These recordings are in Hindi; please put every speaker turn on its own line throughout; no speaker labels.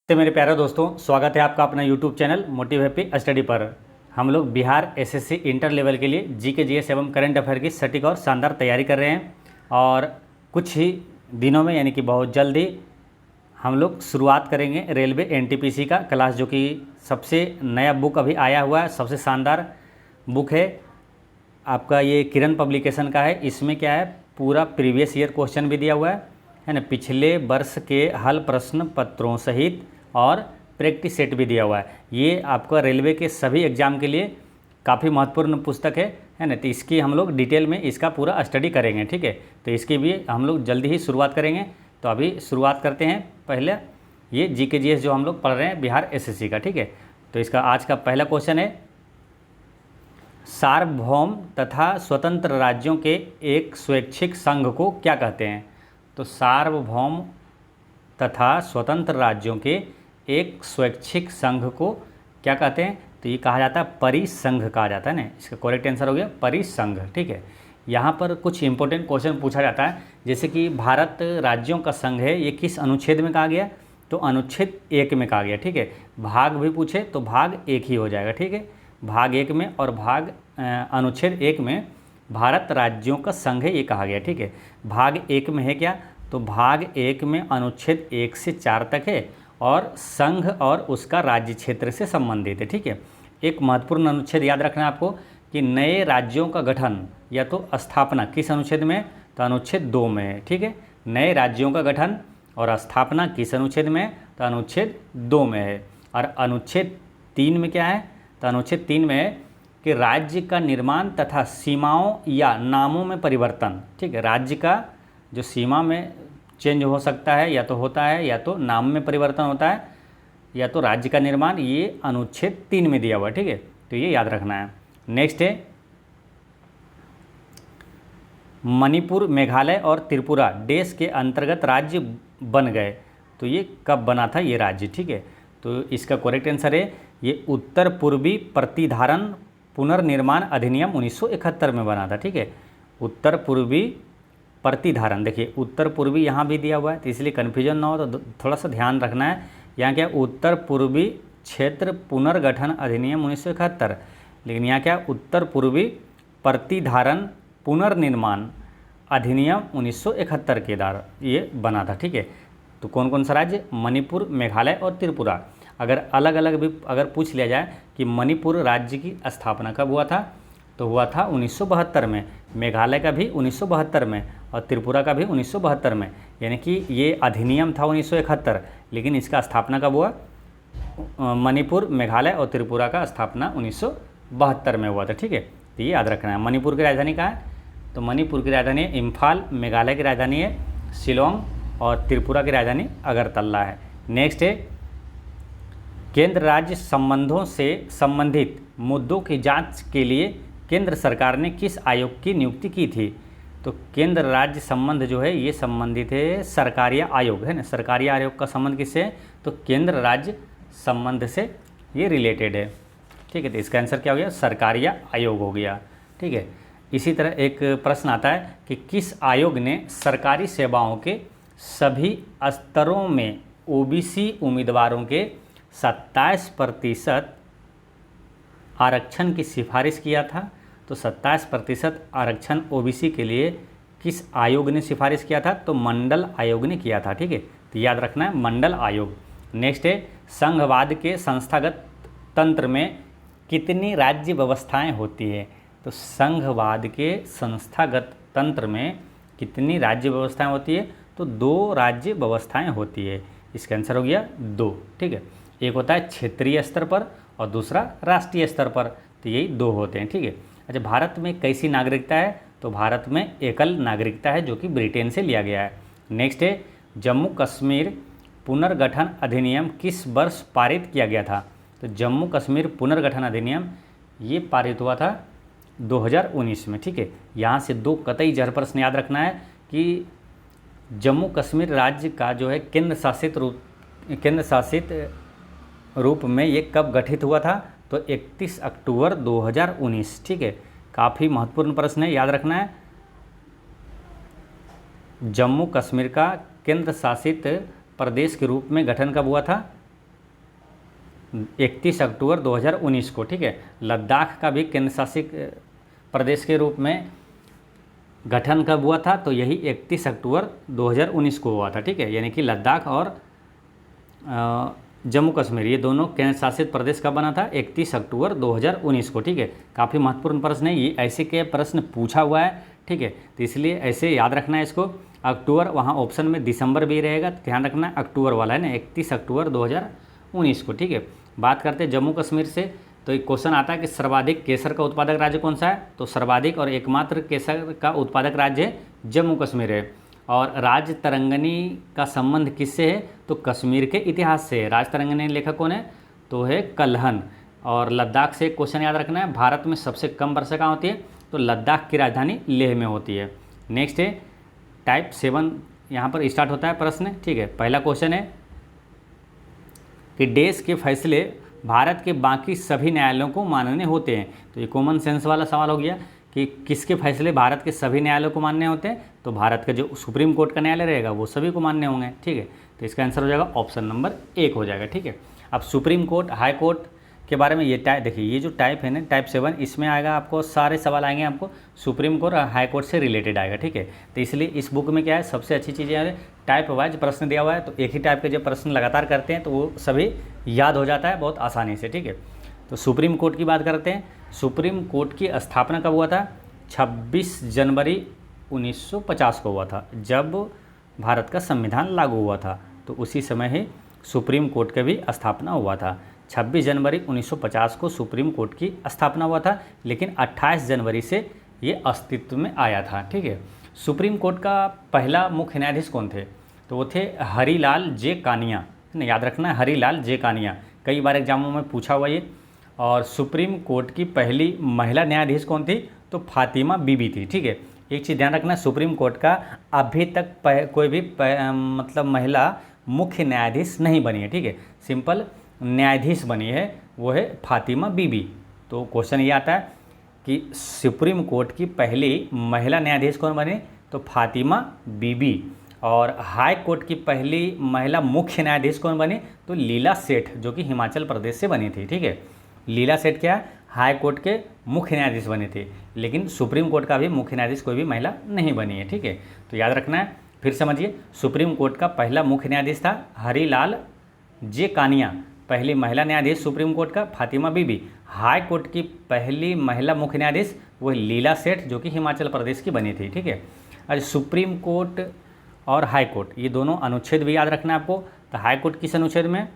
तो मेरे प्यारे दोस्तों, स्वागत है आपका अपना YouTube channel motive happy study पर। हम लोग बिहार एसएससी इंटर लेवल के लिए जीके जीएस एवं करंट अफेयर की सटीक और शानदार तैयारी कर रहे हैं और कुछ ही दिनों में यानी कि बहुत जल्दी हम लोग शुरुआत करेंगे रेलवे एनटीपीसी का क्लास, जो कि सबसे नया बुक अभी आया हुआ है, सबसे शानदार बुक है आपका। ये किरण पब्लिकेशन का है। इसमें क्या है, पूरा प्रीवियस ईयर क्वेश्चन भी दिया हुआ है ना, पिछले वर्ष के हल प्रश्न पत्रों सहित और प्रैक्टिस सेट भी दिया हुआ है। ये आपका रेलवे के सभी एग्ज़ाम के लिए काफ़ी महत्वपूर्ण पुस्तक है ना। तो इसकी हम लोग डिटेल में इसका पूरा स्टडी करेंगे, ठीक है। तो इसकी भी हम लोग जल्दी ही शुरुआत करेंगे। तो अभी शुरुआत करते हैं। पहले ये जीके जीएस जो हम लोग पढ़ रहे हैं बिहार एसएससी का, ठीक है। तो इसका आज का पहला क्वेश्चन है, सार्वभौम तथा स्वतंत्र राज्यों के एक स्वैच्छिक संघ को क्या कहते हैं। तो सार्वभौम तथा स्वतंत्र राज्यों के एक स्वैच्छिक संघ को क्या कहते हैं। तो ये कहा जाता है परिसंघ कहा जाता है ना। इसका करेक्ट आंसर हो गया परिसंघ, ठीक है। यहाँ पर कुछ इंपॉर्टेंट क्वेश्चन पूछा जाता है, जैसे कि भारत राज्यों का संघ है, ये किस अनुच्छेद में कहा गया। तो अनुच्छेद 1 में कहा गया, ठीक है। भाग भी पूछे तो भाग 1 ही हो जाएगा, ठीक है। भाग 1 में और अनुच्छेद 1 में भारत राज्यों का संघ है, ये कहा गया, ठीक है। भाग 1 में है क्या, तो भाग 1 में अनुच्छेद 1 से 4 तक है और संघ और उसका राज्य क्षेत्र से संबंधित है, ठीक है। एक महत्वपूर्ण अनुच्छेद याद रखना है आपको कि नए राज्यों का गठन या तो स्थापना किस अनुच्छेद में, तो अनुच्छेद 2 में है, ठीक है। नए राज्यों का गठन और स्थापना किस अनुच्छेद में, तो अनुच्छेद 2 में है। और अनुच्छेद 3 में क्या है, तो अनुच्छेद 3 में है कि राज्य का निर्माण तथा सीमाओं या नामों में परिवर्तन, ठीक है। राज्य का जो सीमा में चेंज हो सकता है, या तो होता है, या तो नाम में परिवर्तन होता है, या तो राज्य का निर्माण, ये अनुच्छेद 3 में दिया हुआ है, ठीक है। तो ये याद रखना है। नेक्स्ट है, मणिपुर, मेघालय और त्रिपुरा देश के अंतर्गत राज्य बन गए। तो ये कब बना था ये राज्य, ठीक है। तो इसका करेक्ट आंसर है, ये उत्तर पूर्वी प्रतिधारण पुनर्निर्माण अधिनियम 1971 में बना था, ठीक है। उत्तर पूर्वी प्रतिधारण, देखिए उत्तर पूर्वी यहाँ भी दिया हुआ है, तो इसलिए कन्फ्यूजन ना हो, तो थोड़ा सा ध्यान रखना है। यहाँ क्या, उत्तर पूर्वी क्षेत्र पुनर्गठन अधिनियम 1971, लेकिन यहाँ क्या, उत्तर पूर्वी प्रतिधारण पुनर्निर्माण अधिनियम 1971 के द्वारा ये बना था, ठीक है। तो कौन कौन सा राज्य, मणिपुर, मेघालय और त्रिपुरा। अगर अलग अलग भी अगर पूछ लिया जाए कि मणिपुर राज्य की स्थापना कब हुआ था, तो हुआ था 1972 में, मेघालय का भी 1972 में और त्रिपुरा का भी 1972 में। यानी कि ये अधिनियम था 1971, लेकिन इसका स्थापना कब हुआ, मणिपुर, मेघालय और त्रिपुरा का स्थापना 1972 में हुआ था, ठीक है। तो ये याद रखना है। मणिपुर की राजधानी कहाँ है, तो मणिपुर की राजधानी है इम्फाल, मेघालय की राजधानी है शिलोंग और त्रिपुरा की राजधानी अगरतला है। नेक्स्ट है, केंद्र राज्य संबंधों से संबंधित मुद्दों की जांच के लिए केंद्र सरकार ने किस आयोग की नियुक्ति की थी। तो केंद्र राज्य संबंध जो है ये संबंधित है सरकारीय आयोग, है ना। सरकारीय आयोग का संबंध किससे है, तो केंद्र राज्य संबंध से ये रिलेटेड है, ठीक है। तो इसका आंसर क्या हो गया, सरकारीय आयोग हो गया, ठीक है। इसी तरह एक प्रश्न आता है कि किस आयोग ने सरकारी सेवाओं के सभी स्तरों में ओबीसी उम्मीदवारों के 27% आरक्षण की सिफारिश किया था। तो 27% आरक्षण ओबीसी के लिए किस आयोग ने सिफारिश किया था, तो मंडल आयोग ने किया था, ठीक है। तो याद रखना है मंडल आयोग। नेक्स्ट है, संघवाद के संस्थागत तंत्र में कितनी राज्य व्यवस्थाएं होती है। तो संघवाद के संस्थागत तंत्र में कितनी राज्य व्यवस्थाएं होती है, तो 2 राज्य व्यवस्थाएं होती है। इसका आंसर हो गया 2, ठीक है। एक होता है क्षेत्रीय स्तर पर और दूसरा राष्ट्रीय स्तर पर, तो यही 2 होते हैं, ठीक है। अच्छा, भारत में कैसी नागरिकता है, तो भारत में एकल नागरिकता है, जो कि ब्रिटेन से लिया गया है। नेक्स्ट है, जम्मू कश्मीर पुनर्गठन अधिनियम किस वर्ष पारित किया गया था। तो जम्मू कश्मीर पुनर्गठन अधिनियम ये पारित हुआ था 2019 में, ठीक है। यहाँ से 2 कतई जहर प्रश्न याद रखना है कि जम्मू कश्मीर राज्य का जो है केंद्र शासित रूप में ये कब गठित हुआ था, तो 31 अक्टूबर 2019, ठीक है। काफ़ी महत्वपूर्ण प्रश्न है, याद रखना है। जम्मू कश्मीर का केंद्र शासित प्रदेश के रूप में गठन कब हुआ था, 31 अक्टूबर 2019 को, ठीक है। लद्दाख का भी केंद्र शासित प्रदेश के रूप में गठन कब हुआ था, तो यही 31 अक्टूबर 2019 को हुआ था, ठीक है। यानी कि लद्दाख और जम्मू कश्मीर ये दोनों केंद्र शासित प्रदेश कब बना था, 31 अक्टूबर 2019 को, ठीक है। काफ़ी महत्वपूर्ण प्रश्न है ये, ऐसे के प्रश्न पूछा हुआ है, ठीक है। तो इसलिए ऐसे याद रखना है इसको। अक्टूबर, वहाँ ऑप्शन में दिसंबर भी रहेगा, तो ध्यान रखना अक्टूबर वाला है ना, 31 अक्टूबर 2019 को, ठीक है। बात करते हैं जम्मू कश्मीर से, तो एक क्वेश्चन आता है कि सर्वाधिक केसर का उत्पादक राज्य कौन सा है, तो सर्वाधिक और एकमात्र केसर का उत्पादक राज्य जम्मू कश्मीर है। और राज तरंगनी का संबंध किससे है, तो कश्मीर के इतिहास से है। राज तरंगनी लेखक कौन है, तो है कल्हन। और लद्दाख से एक क्वेश्चन याद रखना है, भारत में सबसे कम वर्षा कहाँ होती है, तो लद्दाख की राजधानी लेह में होती है। नेक्स्ट है टाइप 7, यहाँ पर स्टार्ट होता है प्रश्न, ठीक है। पहला क्वेश्चन है कि देश के फैसले भारत के बाकी सभी न्यायालयों को मान्य होते हैं। तो ये कॉमन सेंस वाला सवाल हो गया कि किसके फैसले भारत के सभी न्यायालयों को मान्य होते हैं, तो भारत का जो सुप्रीम कोर्ट का न्यायालय रहेगा वो सभी को मान्य होंगे, ठीक है। तो इसका आंसर हो जाएगा ऑप्शन नंबर 1 हो जाएगा, ठीक है। अब सुप्रीम कोर्ट, हाई कोर्ट के बारे में ये टाइप देखिए, ये जो टाइप है ना टाइप 7, इसमें आएगा आपको सारे सवाल आएंगे आपको सुप्रीम कोर्ट और हाई कोर्ट से रिलेटेड आएगा, ठीक है। तो इसलिए इस बुक में क्या है, सबसे अच्छी चीज़ है टाइप वाइज प्रश्न दिया हुआ है, तो एक ही टाइप के जब प्रश्न लगातार करते हैं तो वो सभी याद हो जाता है बहुत आसानी से, ठीक है। तो सुप्रीम कोर्ट की बात करते हैं। सुप्रीम कोर्ट की स्थापना कब हुआ था, 26 जनवरी 1950 को हुआ था, जब भारत का संविधान लागू हुआ था, तो उसी समय ही सुप्रीम कोर्ट का भी स्थापना हुआ था। 26 जनवरी 1950 को सुप्रीम कोर्ट की स्थापना हुआ था, लेकिन 28 जनवरी से ये अस्तित्व में आया था, ठीक है। सुप्रीम कोर्ट का पहला मुख्य न्यायाधीश कौन थे, तो वो थे हरीलाल जे कानिया, है ना, याद रखना है हरीलाल जे कानिया, कई बार एग्जामों में पूछा हुआ ये। और सुप्रीम कोर्ट की पहली महिला न्यायाधीश कौन थी, तो फातिमा बीबी थी, ठीक है। एक चीज़ ध्यान रखना, सुप्रीम कोर्ट का अभी तक कोई भी मतलब महिला मुख्य न्यायाधीश नहीं बनी है, ठीक है। सिंपल न्यायाधीश बनी है वो है फातिमा बीबी। तो क्वेश्चन ये आता है कि सुप्रीम कोर्ट की पहली महिला न्यायाधीश कौन बनी, तो फातिमा बीबी। और हाई कोर्ट की पहली महिला मुख्य न्यायाधीश कौन बनी, तो लीला सेठ, जो कि हिमाचल प्रदेश से बनी थी, ठीक है। लीला सेठ क्या है, हाई कोर्ट के मुख्य न्यायाधीश बने थे, लेकिन सुप्रीम कोर्ट का भी मुख्य न्यायाधीश कोई भी महिला नहीं बनी है, ठीक है। तो याद रखना है, फिर समझिए, सुप्रीम कोर्ट का पहला मुख्य न्यायाधीश था हरीलाल जे कानिया, पहली महिला न्यायाधीश सुप्रीम कोर्ट का फातिमा बीबी। हाई कोर्ट की पहली महिला मुख्य न्यायाधीश वो लीला सेठ, जो कि हिमाचल प्रदेश की बनी थी, ठीक है। आज सुप्रीम कोर्ट और हाई कोर्ट ये दोनों अनुच्छेद भी याद रखना है आपको। तो हाई कोर्ट किस अनुच्छेद में,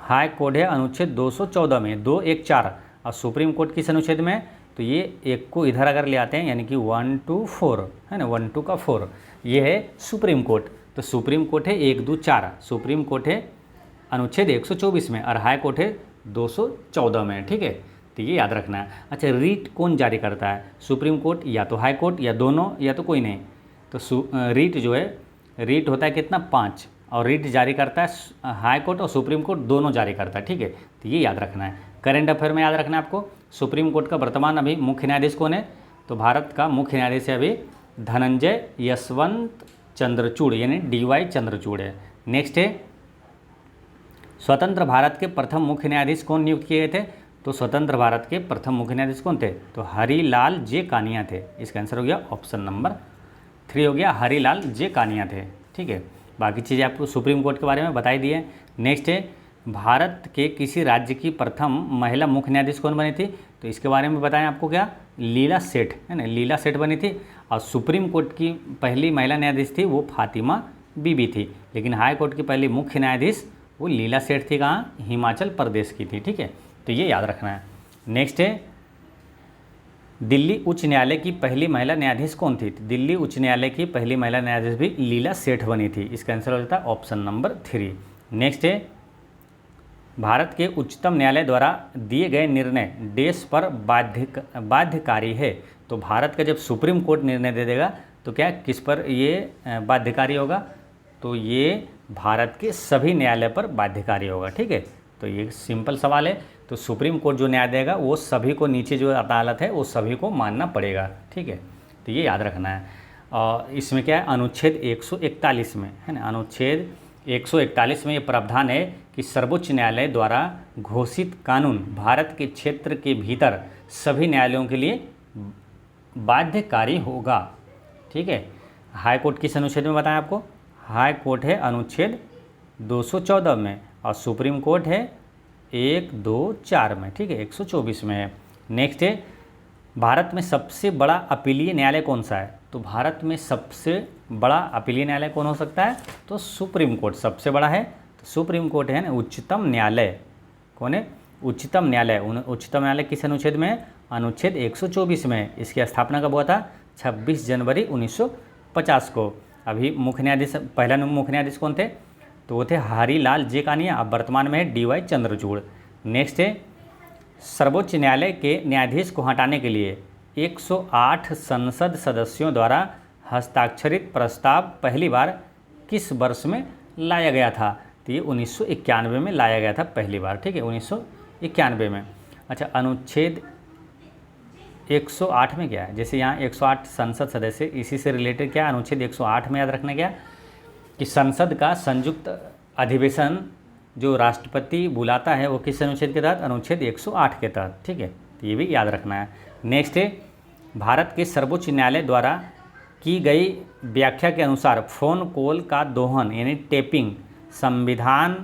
हाई कोर्ट है अनुच्छेद 214 में 214, और सुप्रीम कोर्ट किस अनुच्छेद में, तो ये एक को इधर अगर ले आते हैं यानी कि 1 to 4 है ना, 1 2 का 4, ये है सुप्रीम कोर्ट। तो सुप्रीम कोर्ट है 1 2 4, सुप्रीम कोर्ट है अनुच्छेद 124 में, और हाई कोर्ट है 214 में, ठीक है। तो ये याद रखना है। अच्छा, रीट कौन जारी करता है, सुप्रीम कोर्ट या तो हाई कोर्ट या दोनों या तो कोई नहीं। तो रीट जो है, रीट होता है कितना 5, और रीट जारी करता है हाई कोर्ट और सुप्रीम कोर्ट दोनों जारी करता है, ठीक है। तो ये याद रखना है। करंट अफेयर में याद रखना है आपको, सुप्रीम कोर्ट का वर्तमान अभी मुख्य न्यायाधीश कौन है, तो भारत का मुख्य न्यायाधीश है अभी धनंजय यशवंत चंद्रचूड़, यानी DY चंद्रचूड़ है। नेक्स्ट है स्वतंत्र भारत के प्रथम मुख्य न्यायाधीश कौन नियुक्त किए गए थे, तो स्वतंत्र भारत के प्रथम मुख्य न्यायाधीश कौन थे, तो हरीलाल जे कानिया थे। इसका आंसर हो गया ऑप्शन नंबर 3 हो गया, हरीलाल जे कानिया थे, ठीक है। बाकी चीज़ें आपको सुप्रीम कोर्ट के बारे में बताई दी है। नेक्स्ट है भारत के किसी राज्य की प्रथम महिला मुख्य न्यायाधीश कौन बनी थी, तो इसके बारे में बताएं आपको क्या, लीला सेठ, है ना, लीला सेठ बनी थी। और सुप्रीम कोर्ट की पहली महिला न्यायाधीश थी वो फातिमा बीबी थी, लेकिन हाई कोर्ट की पहली मुख्य न्यायाधीश वो लीला सेठ थी, कहाँ, हिमाचल प्रदेश की थी, ठीक है। तो ये याद रखना है। नेक्स्ट है दिल्ली उच्च न्यायालय की पहली महिला न्यायाधीश कौन थी, दिल्ली उच्च न्यायालय की पहली महिला न्यायाधीश भी लीला सेठ बनी थी। इसका आंसर हो जाता है ऑप्शन नंबर 3। नेक्स्ट है भारत के उच्चतम न्यायालय द्वारा दिए गए निर्णय देश पर बाध्यकारी है। तो भारत का जब सुप्रीम कोर्ट निर्णय दे देगा तो क्या किस पर ये बाध्यकारी होगा, तो ये भारत के सभी न्यायालय पर बाध्यकारी होगा, ठीक है। तो ये सिंपल सवाल है। तो सुप्रीम कोर्ट जो न्याय देगा वो सभी को, नीचे जो अदालत है वो सभी को मानना पड़ेगा, ठीक है। तो ये याद रखना है। और इसमें क्या है, अनुच्छेद 141 में, है ना, अनुच्छेद 141 में ये प्रावधान है कि सर्वोच्च न्यायालय द्वारा घोषित कानून भारत के क्षेत्र के भीतर सभी न्यायालयों के लिए बाध्यकारी होगा। ठीक है, हाई कोर्ट किस अनुच्छेद में बताएं आपको? हाई कोर्ट है अनुच्छेद 214 में और सुप्रीम कोर्ट है 1, 2, 4 में। ठीक है, 124 में है। नेक्स्ट है, भारत में सबसे बड़ा अपीलीय न्यायालय कौन सा है? तो भारत में सबसे बड़ा अपीलीय न्यायालय कौन हो सकता है? तो सुप्रीम कोर्ट सबसे बड़ा है। तो सुप्रीम कोर्ट है ना, उच्चतम न्यायालय कौन है? उच्चतम न्यायालय। उच्चतम न्यायालय किस अनुच्छेद में है? अनुच्छेद 124 में है। इसकी स्थापना कब हुआ था? 26 जनवरी 1950 को। अभी मुख्य न्यायाधीश, पहला मुख्य न्यायाधीश कौन थे? तो वो थे हरिलाल जे कानिया, अब वर्तमान में है DY चंद्रचूड़। नेक्स्ट है, सर्वोच्च न्यायालय के न्यायाधीश को हटाने के लिए 108 संसद सदस्यों द्वारा हस्ताक्षरित प्रस्ताव पहली बार किस वर्ष में लाया गया था? तो ये 1991 में लाया गया था पहली बार। ठीक है, 1991 में। अच्छा, अनुच्छेद 108 में क्या है? जैसे यहाँ 108 संसद सदस्य, इसी से रिलेटेड क्या अनुच्छेद 108 में याद रखना क्या कि संसद का संयुक्त अधिवेशन जो राष्ट्रपति बुलाता है वो किस अनुच्छेद के तहत? अनुच्छेद 108 के तहत। ठीक है, तो ये भी याद रखना है। नेक्स्ट है, भारत के सर्वोच्च न्यायालय द्वारा की गई व्याख्या के अनुसार फ़ोन कॉल का दोहन यानी टेपिंग संविधान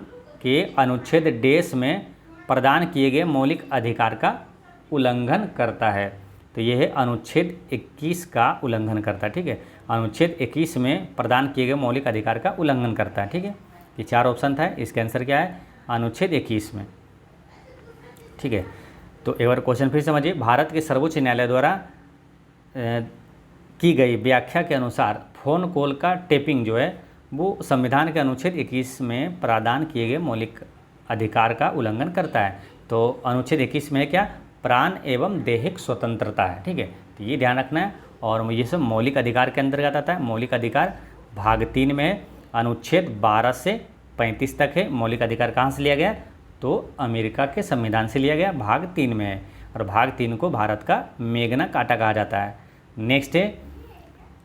के अनुच्छेद 10 में प्रदान किए गए मौलिक अधिकार का उल्लंघन करता है। तो यह है अनुच्छेद 21 का उल्लंघन करता है। ठीक है, अनुच्छेद 21 में प्रदान किए गए मौलिक अधिकार का उल्लंघन करता है। ठीक है, ये 4 ऑप्शन था, इसका आंसर क्या है? अनुच्छेद 21 में। ठीक है, तो एक बार क्वेश्चन फिर समझिए। भारत के सर्वोच्च न्यायालय द्वारा की गई व्याख्या के अनुसार फ़ोन कॉल का टेपिंग जो है वो संविधान के अनुच्छेद 21 में प्रदान किए गए मौलिक अधिकार का उल्लंघन करता है। तो अनुच्छेद 21 में क्या? प्राण एवं दैहिक स्वतंत्रता है। ठीक है, तो ये ध्यान रखना है। और ये सब मौलिक अधिकार के अंतर्गत आता है। मौलिक अधिकार भाग 3 में अनुच्छेद 12 से 35 तक है। मौलिक अधिकार कहाँ से लिया गया? तो अमेरिका के संविधान से लिया गया, भाग 3 में है। और भाग 3 को भारत का मैग्ना कार्टा कहा जाता है। नेक्स्ट है,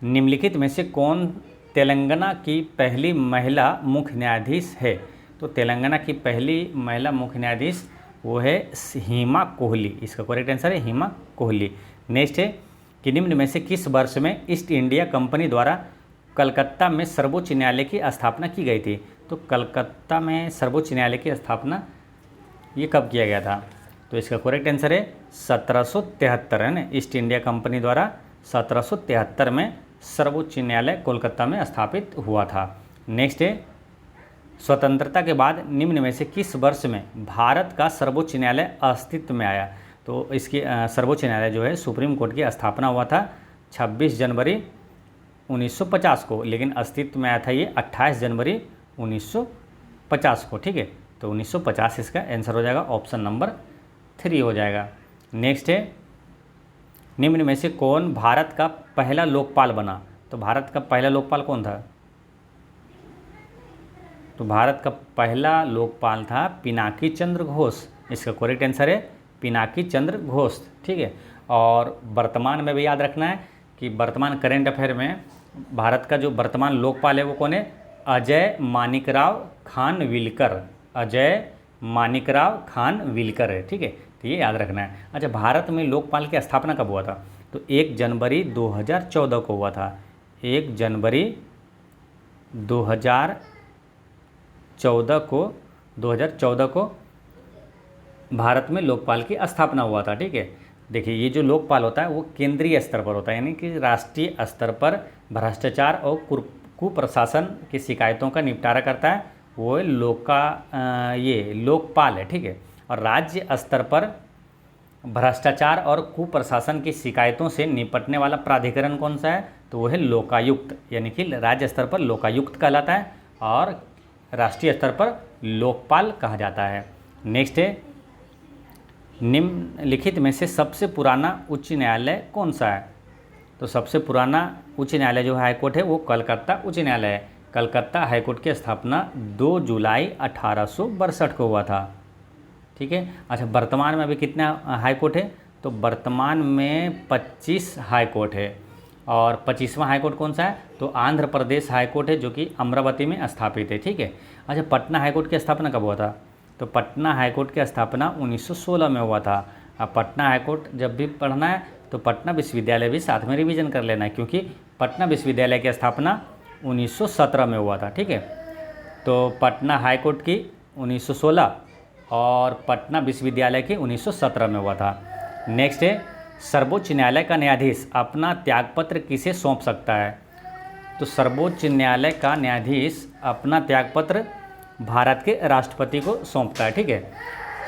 निम्नलिखित में से कौन तेलंगाना की पहली महिला मुख्य न्यायाधीश है? तो तेलंगाना की पहली महिला मुख्य न्यायाधीश वो है हिमा कोहली। इसका करेक्ट आंसर है हिमा कोहली। नेक्स्ट है कि निम्न में से किस वर्ष में ईस्ट इंडिया कंपनी द्वारा कलकत्ता में सर्वोच्च न्यायालय की स्थापना की गई थी? तो कलकत्ता में सर्वोच्च न्यायालय की स्थापना ये कब किया गया था? तो इसका करेक्ट आंसर है 1773 है ना। ईस्ट इंडिया कंपनी द्वारा 1773 में सर्वोच्च न्यायालय कोलकाता में स्थापित हुआ था। नेक्स्ट है, स्वतंत्रता के बाद निम्न में से किस वर्ष में भारत का सर्वोच्च न्यायालय अस्तित्व में आया? तो इसकी सर्वोच्च न्यायालय जो है सुप्रीम कोर्ट की स्थापना हुआ था 26 जनवरी 1950 को, लेकिन अस्तित्व में आया था ये 28 जनवरी 1950 को। ठीक है, तो 1950 इसका आंसर हो जाएगा, ऑप्शन नंबर 3 हो जाएगा। नेक्स्ट है, निम्न में से कौन भारत का पहला लोकपाल बना? तो भारत का पहला लोकपाल कौन था? तो भारत का पहला लोकपाल था पिनाकी चंद्र घोष। इसका करेक्ट आंसर है पिनाकी चंद्र घोष। ठीक है, और वर्तमान में भी याद रखना है कि वर्तमान करेंट अफेयर में भारत का जो वर्तमान लोकपाल है वो कौन है? अजय मानिकराव खानविलकर। अजय मानिकराव खानविलकर है। ठीक है, तो ये याद रखना है। अच्छा, भारत में लोकपाल की स्थापना कब हुआ था? तो 1 जनवरी 2014 को हुआ था। 1 जनवरी 2014 को भारत में लोकपाल की स्थापना हुआ था। ठीक है, देखिए ये जो लोकपाल होता है वो केंद्रीय स्तर पर होता है, यानी कि राष्ट्रीय स्तर पर भ्रष्टाचार और कुप्रशासन की शिकायतों का निपटारा करता है, वो ये लोकपाल है। ठीक है, और राज्य स्तर पर भ्रष्टाचार और कुप्रशासन की शिकायतों से निपटने वाला प्राधिकरण कौन सा है? तो वो है लोकायुक्त, यानी कि राज्य स्तर पर लोकायुक्त कहलाता है और राष्ट्रीय स्तर पर लोकपाल कहा जाता है। नेक्स्ट है, निम्नलिखित में से सबसे पुराना उच्च न्यायालय कौन सा है? तो सबसे पुराना उच्च न्यायालय जो हाईकोर्ट है वो कलकत्ता उच्च न्यायालय है। कलकत्ता हाईकोर्ट की स्थापना 2 जुलाई 1862 को हुआ था। ठीक है, अच्छा वर्तमान में अभी कितना हाईकोर्ट है? तो वर्तमान में 25 हाईकोर्ट है। और 25वां हाईकोर्ट कौन सा है, तो आंध्र प्रदेश हाईकोर्ट है, जो कि अमरावती में स्थापित है, ठीक है। अच्छा, पटना हाईकोर्ट की स्थापना कब हुआ था, तो पटना हाईकोर्ट की स्थापना 1916 में हुआ था। अब पटना हाईकोर्ट जब भी पढ़ना है तो पटना विश्वविद्यालय भी साथ में रिवीजन कर लेना है, क्योंकि पटना विश्वविद्यालय की स्थापना 1917 में हुआ था, ठीक है। तो पटना हाईकोर्ट की 1916 और पटना विश्वविद्यालय की 1917 में हुआ था। नेक्स्ट है, सर्वोच्च न्यायालय का न्यायाधीश अपना त्यागपत्र किसे सौंप सकता है, तो सर्वोच्च न्यायालय का न्यायाधीश अपना त्यागपत्र भारत के राष्ट्रपति को सौंपता है, ठीक है।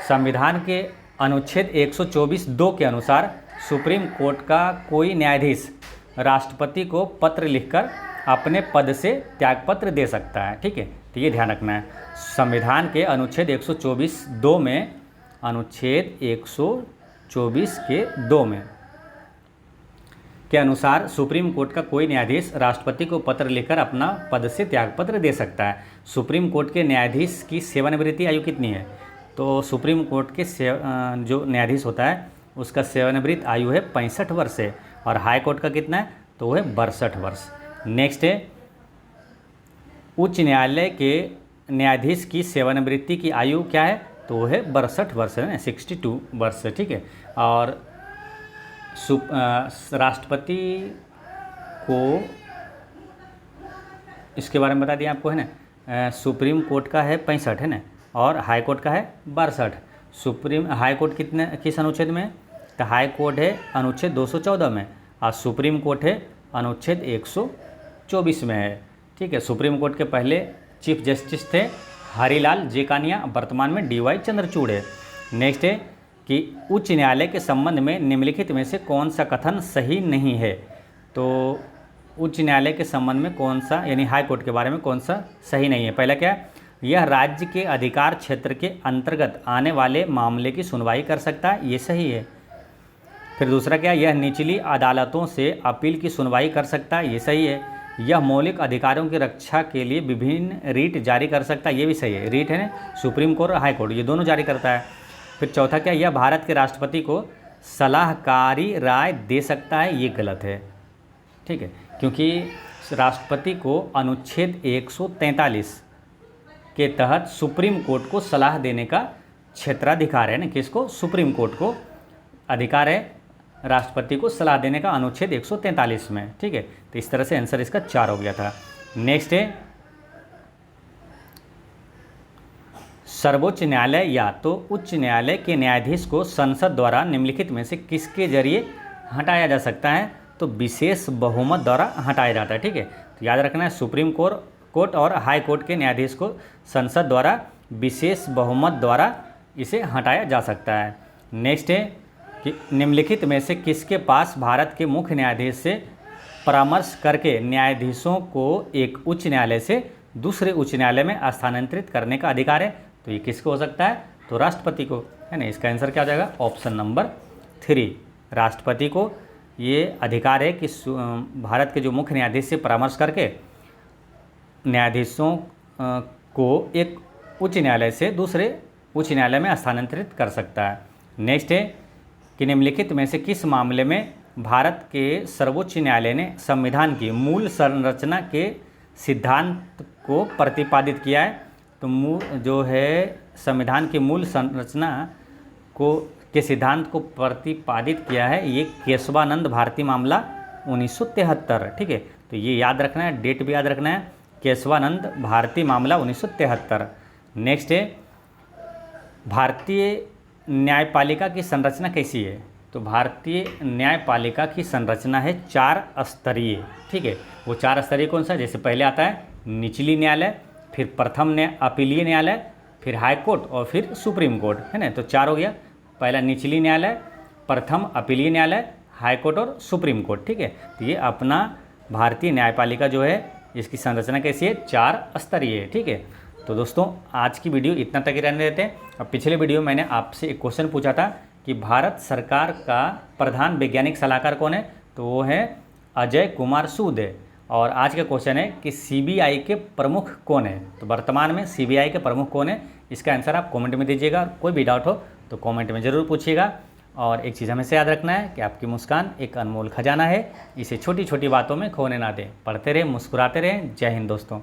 संविधान के अनुच्छेद 124(2) के अनुसार सुप्रीम कोर्ट का कोई न्यायाधीश राष्ट्रपति को पत्र लिखकर अपने पद से त्यागपत्र दे सकता है, ठीक है। तो ये ध्यान रखना है, संविधान के अनुच्छेद 124(2) में, अनुच्छेद 124 के 2 में के अनुसार सुप्रीम कोर्ट का कोई न्यायाधीश राष्ट्रपति को पत्र लिखकर अपना पद से त्यागपत्र दे सकता है। सुप्रीम कोर्ट के न्यायाधीश की सेवानिवृत्ति आयु कितनी है, तो सुप्रीम कोर्ट के जो न्यायाधीश होता है उसका सेवानिवृत्त आयु है 65 वर्ष है, और हाई कोर्ट का कितना है, तो वो है 62 वर्ष। नेक्स्ट है, उच्च न्यायालय के न्यायाधीश की सेवानिवृत्ति की आयु क्या है, तो वो है 62 वर्ष है ना, 62 वर्ष है, ठीक है। और राष्ट्रपति को इसके बारे में बता दिया आपको है ना, सुप्रीम कोर्ट का है 65 है ना, और हाई कोर्ट का है 62। सुप्रीम हाई कोर्ट कितने किस अनुच्छेद में, तो हाई कोर्ट है अनुच्छेद 214 में, और सुप्रीम कोर्ट है अनुच्छेद 124 में है, ठीक है। सुप्रीम कोर्ट के पहले चीफ जस्टिस थे हरिलाल जेकानिया, वर्तमान में DY चंद्रचूड़ है। नेक्स्ट है कि उच्च न्यायालय के संबंध में निम्नलिखित में से कौन सा कथन सही नहीं है, तो उच्च न्यायालय के संबंध में कौन सा, यानी हाई कोर्ट के बारे में कौन सा सही नहीं है। पहला क्या है, यह राज्य के अधिकार क्षेत्र के अंतर्गत आने वाले मामले की सुनवाई कर सकता है, ये सही है। फिर दूसरा क्या है, यह निचली अदालतों से अपील की सुनवाई कर सकता है, ये सही है। यह मौलिक अधिकारों की रक्षा के लिए विभिन्न रीट जारी कर सकता है, ये भी सही है। रीट है ना, सुप्रीम कोर्ट और हाई कोर्ट ये दोनों जारी करता है। फिर चौथा क्या, यह भारत के राष्ट्रपति को सलाहकारी राय दे सकता है, ये गलत है, ठीक है, क्योंकि राष्ट्रपति को अनुच्छेद 143 के तहत सुप्रीम कोर्ट को सलाह देने का क्षेत्राधिकार है ना, किसको, सुप्रीम कोर्ट को अधिकार है राष्ट्रपति को सलाह देने का अनुच्छेद 143 में, ठीक है। तो इस तरह से आंसर इसका 4 हो गया था। नेक्स्ट है, सर्वोच्च न्यायालय या तो उच्च न्यायालय के न्यायाधीश को संसद द्वारा निम्नलिखित में से किसके जरिए हटाया जा सकता है, तो विशेष बहुमत द्वारा हटाया जाता है, ठीक है। तो याद रखना है, सुप्रीम कोर्ट और हाई कोर्ट के न्यायाधीश को संसद द्वारा विशेष बहुमत द्वारा इसे हटाया जा सकता है। नेक्स्ट है कि निम्नलिखित में से किसके पास भारत के मुख्य न्यायाधीश से परामर्श करके न्यायाधीशों को एक उच्च न्यायालय से दूसरे उच्च न्यायालय में स्थानांतरित करने का अधिकार है, तो ये किसको हो सकता है, तो राष्ट्रपति को, है ना। इसका आंसर क्या हो जाएगा, ऑप्शन नंबर 3, राष्ट्रपति को ये अधिकार है कि भारत के जो मुख्य न्यायाधीश से परामर्श करके न्यायाधीशों को एक उच्च न्यायालय से दूसरे उच्च न्यायालय में स्थानांतरित कर सकता है। नेक्स्ट है कि निम्नलिखित में से किस मामले में भारत के सर्वोच्च न्यायालय ने संविधान की मूल संरचना के सिद्धांत को प्रतिपादित किया है, तो जो है संविधान की मूल संरचना के सिद्धांत को प्रतिपादित किया है, ये केशवानंद भारती मामला 1973, ठीक है। तो ये याद रखना है, डेट भी याद रखना है, केशवानंद भारती मामला 1973। नेक्स्ट है, भारतीय न्यायपालिका की संरचना कैसी है, तो भारतीय न्यायपालिका की संरचना है 4 स्तरीय, ठीक है। वो 4 स्तरीय कौन सा, जैसे पहले आता है निचली न्यायालय, फिर प्रथम अपीलीय न्यायालय, फिर हाई कोर्ट और फिर सुप्रीम कोर्ट, है ना। तो 4 हो गया, पहला निचली न्यायालय, प्रथम अपीलीय न्यायालय, हाई कोर्ट और सुप्रीम कोर्ट, ठीक है। तो ये अपना भारतीय न्यायपालिका जो है इसकी संरचना कैसी है, 4 स्तरीय है, ठीक है। तो दोस्तों आज की वीडियो इतना तक ही रहने देते हैं। अब पिछले वीडियो में मैंने आपसे एक क्वेश्चन पूछा था कि भारत सरकार का प्रधान वैज्ञानिक सलाहकार कौन है, तो वो है अजय कुमार सूद है। और आज का क्वेश्चन है कि CBI के प्रमुख कौन है, तो वर्तमान में CBI के प्रमुख कौन है, इसका आंसर आप कमेंट में दीजिएगा। कोई भी डाउट हो तो कमेंट में ज़रूर पूछिएगा। और एक चीज़ हमेशा याद रखना है कि आपकी मुस्कान एक अनमोल खजाना है, इसे छोटी छोटी बातों में खोने ना दें। पढ़ते रहें, मुस्कुराते रहें। जय हिंद दोस्तों।